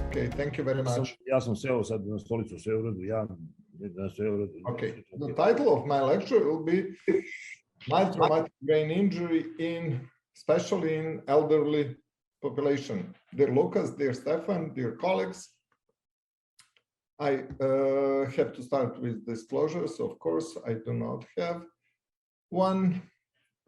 Okay, thank you very much. Ja sam seo sad na stolicu, sve u redu, sve u redu. Okay, the title of my lecture will be Mild Traumatic Brain Injury especially in elderly population. Dear Lucas, dear Stefan, dear colleagues, I have to start with disclosures. Of course, I do not have one.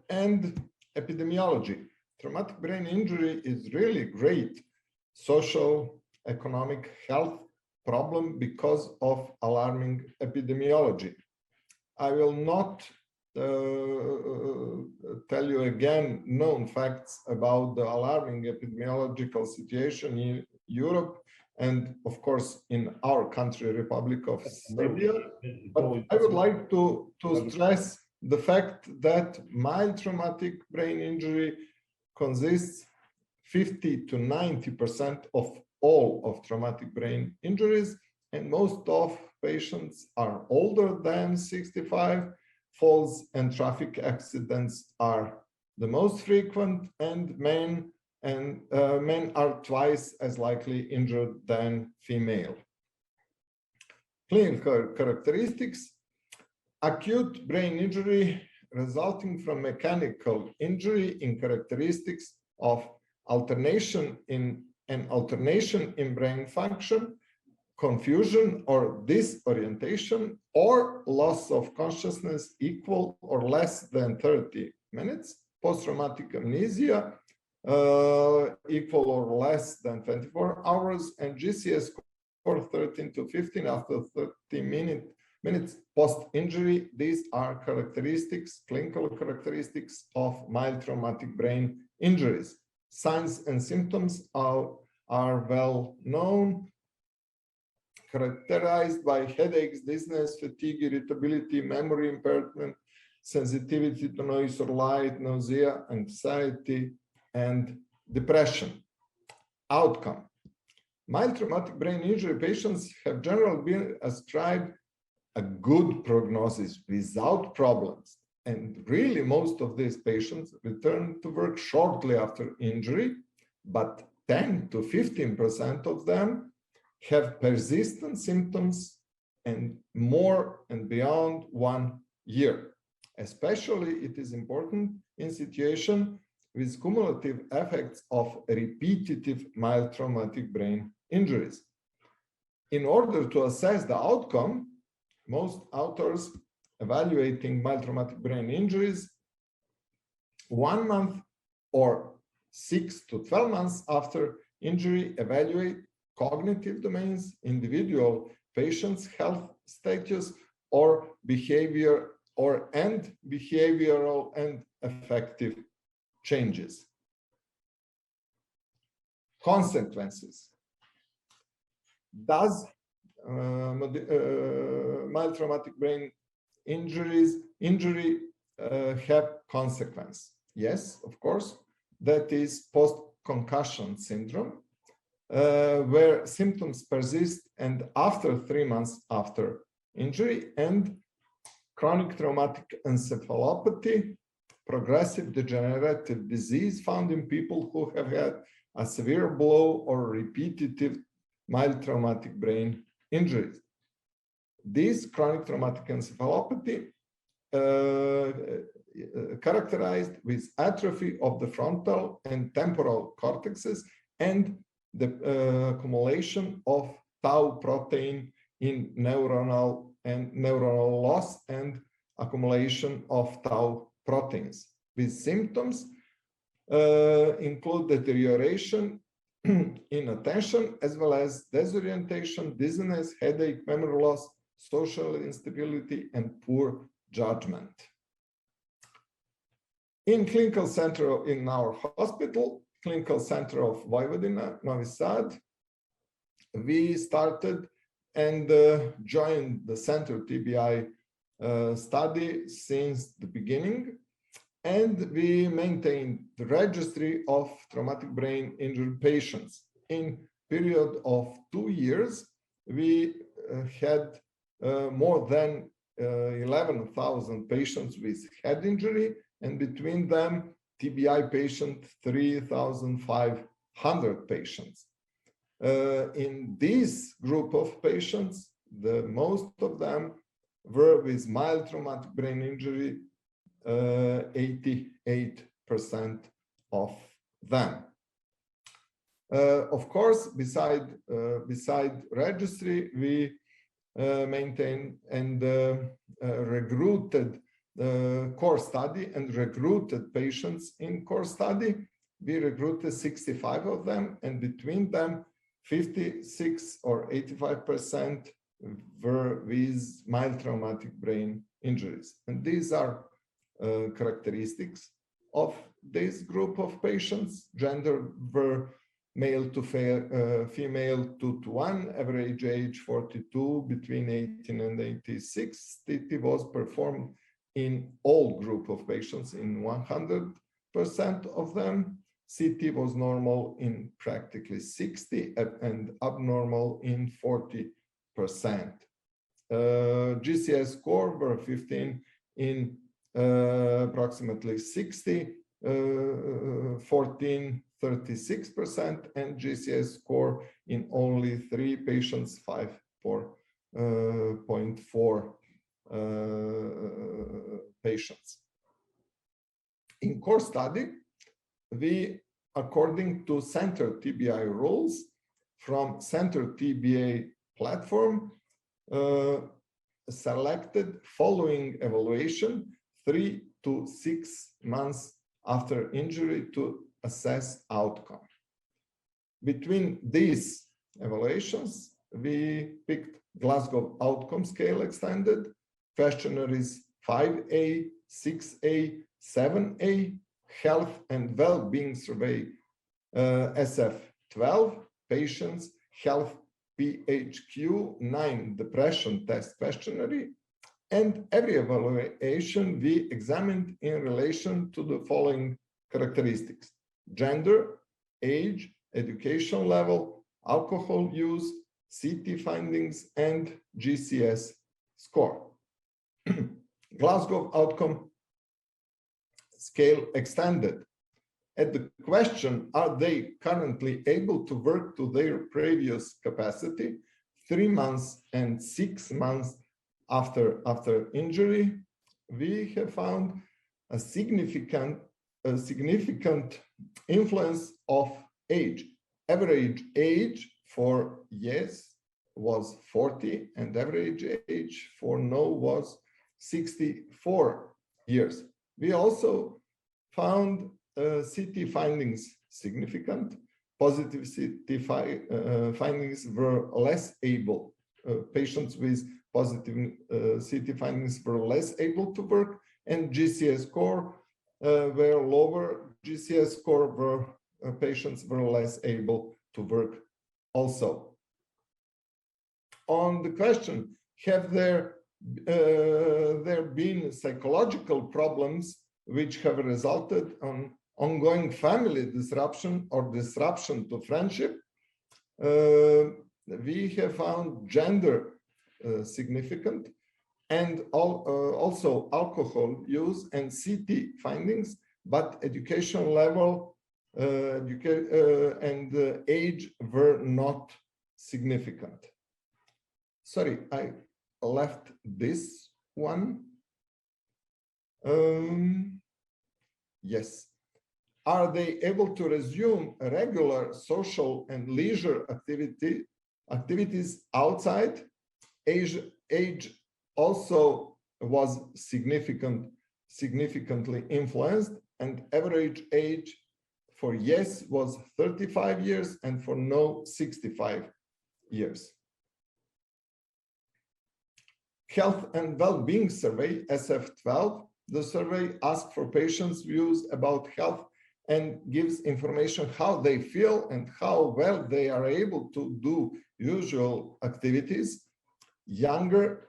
And epidemiology. Traumatic brain injury is really great social, economic, health problem because of alarming epidemiology. I will not tell you again known facts about the alarming epidemiological situation in Europe and of course in our country, Republic of Serbia. But I would like to stress the fact that mild traumatic brain injury consists 50 to 90% of all of traumatic brain injuries, and most of patients are older than 65. Falls and traffic accidents are the most frequent, and men are twice as likely injured than female. Clinical characteristics: acute brain injury resulting from mechanical injury in characteristics of alternation in brain function, confusion or disorientation, or loss of consciousness equal or less than 30 minutes, post-traumatic amnesia equal or less than 24 hours, and GCS score 13 to 15 after 30 minutes post-injury. These are characteristics, clinical characteristics of mild traumatic brain injuries. Signs and symptoms are well known, characterized by headaches, dizziness, fatigue, irritability, memory impairment, sensitivity to noise or light, nausea, anxiety, and depression. Outcome: mild traumatic brain injury patients have generally been ascribed a good prognosis without problems. And really, most of these patients return to work shortly after injury, but 10 to 15% of them have persistent symptoms and more and beyond 1 year. Especially, it is important in situation with cumulative effects of repetitive mild traumatic brain injuries. In order to assess the outcome, most authors evaluating mild traumatic brain injuries 1 month or 6 to 12 months after injury evaluate cognitive domains, individual patients' health status, or behavioral and affective changes. Consequences. Does mild traumatic brain injury have consequence? Yes, of course. That is post-concussion syndrome, where symptoms persist and after 3 months after injury, and chronic traumatic encephalopathy, progressive degenerative disease found in people who have had a severe blow or repetitive mild traumatic brain injuries. This chronic traumatic encephalopathy characterized with atrophy of the frontal and temporal cortexes and the accumulation of tau protein in neuronal loss and accumulation of tau proteins. With symptoms include deterioration in attention, as well as disorientation, dizziness, headache, memory loss, social instability, and poor judgment. In clinical center in our hospital, Clinical Center of Vojvodina, Novi Sad, we started and joined the center TBI study since the beginning, and we maintained the registry of traumatic brain injury patients. In period of 2 years, we had more than 11,000 patients with head injury, and between them, TBI patient 3,500 patients. In this group of patients, the most of them were with mild traumatic brain injury, 88% of them. Of course, beside registry, we maintained and recruited core study and recruited patients in core study. We recruited 65 of them, and between them, 56 or 85% were with mild traumatic brain injuries. And these are characteristics of this group of patients. Gender were male to female 2:1, average age 42, between 18 and 86. TT was performed in all group of patients in 100% of them. CT was normal in practically 60 and abnormal in 40%. GCS score were 15 in approximately 60, 14, 36%, and GCS score in only 3 patients, 5.4 patients. In core study, we, according to Center TBI rules from Center TBA platform, selected following evaluation 3 to 6 months after injury to assess outcome. Between these evaluations, we picked Glasgow Outcome Scale Extended, questionnaires 5A, 6A, 7A, Health and Well-being Survey SF12, Patients Health PHQ-9 Depression Test Questionnaire, and every evaluation we examined in relation to the following characteristics: gender, age, education level, alcohol use, CT findings, and GCS score. Glasgow Outcome Scale Extended. At the question, are they currently able to work to their previous capacity, 3 months and 6 months after injury, we have found a significant influence of age. Average age for yes was 40, and average age for no was 64 years. We also found CT findings significant. Positive CT findings were less able. Patients with positive CT findings were less able to work, and GCS score were lower. GCS score were patients were less able to work also. On the question, have there been psychological problems which have resulted on ongoing family disruption or disruption to friendship? We have found gender significant, and also alcohol use and CT findings, but education level and age were not significant. Sorry, I left this one. Yes. Are they able to resume regular social and leisure activities outside? Age also was significantly influenced, and average age for yes was 35 years and for no 65 years. Health and Well-being Survey, SF12. The survey asks for patients' views about health and gives information how they feel and how well they are able to do usual activities. Younger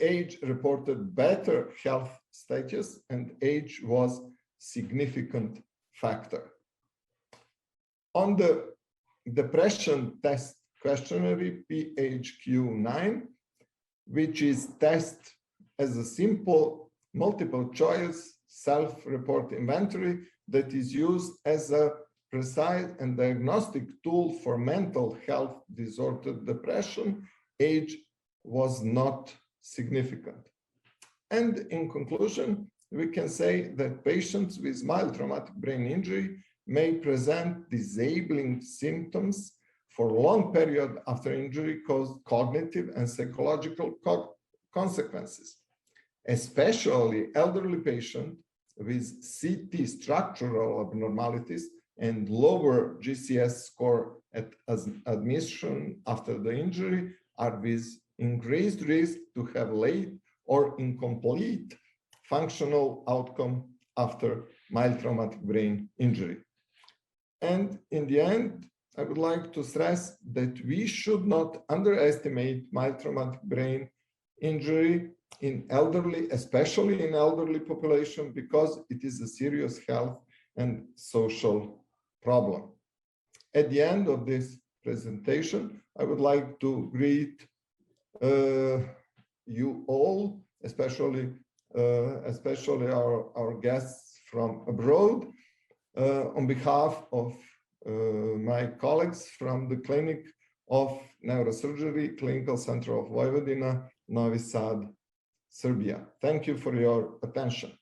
age reported better health status, and age was significant factor. On the depression test questionnaire, PHQ-9, which is test as a simple multiple choice self-report inventory that is used as a precise and diagnostic tool for mental health disorder depression. Age was not significant. And in conclusion, we can say that patients with mild traumatic brain injury may present disabling symptoms for a long period after injury caused cognitive and psychological consequences, especially elderly patients with CT structural abnormalities and lower GCS score at admission after the injury are with increased risk to have late or incomplete functional outcome after mild traumatic brain injury. And in the end, I would like to stress that we should not underestimate mild traumatic brain injury in elderly, especially in elderly population, because it is a serious health and social problem. At the end of this presentation, I would like to greet you all, especially our guests from abroad, on behalf of my colleagues from the Clinic of Neurosurgery, Clinical Center of Vojvodina, Novi Sad, Serbia. Thank you for your attention.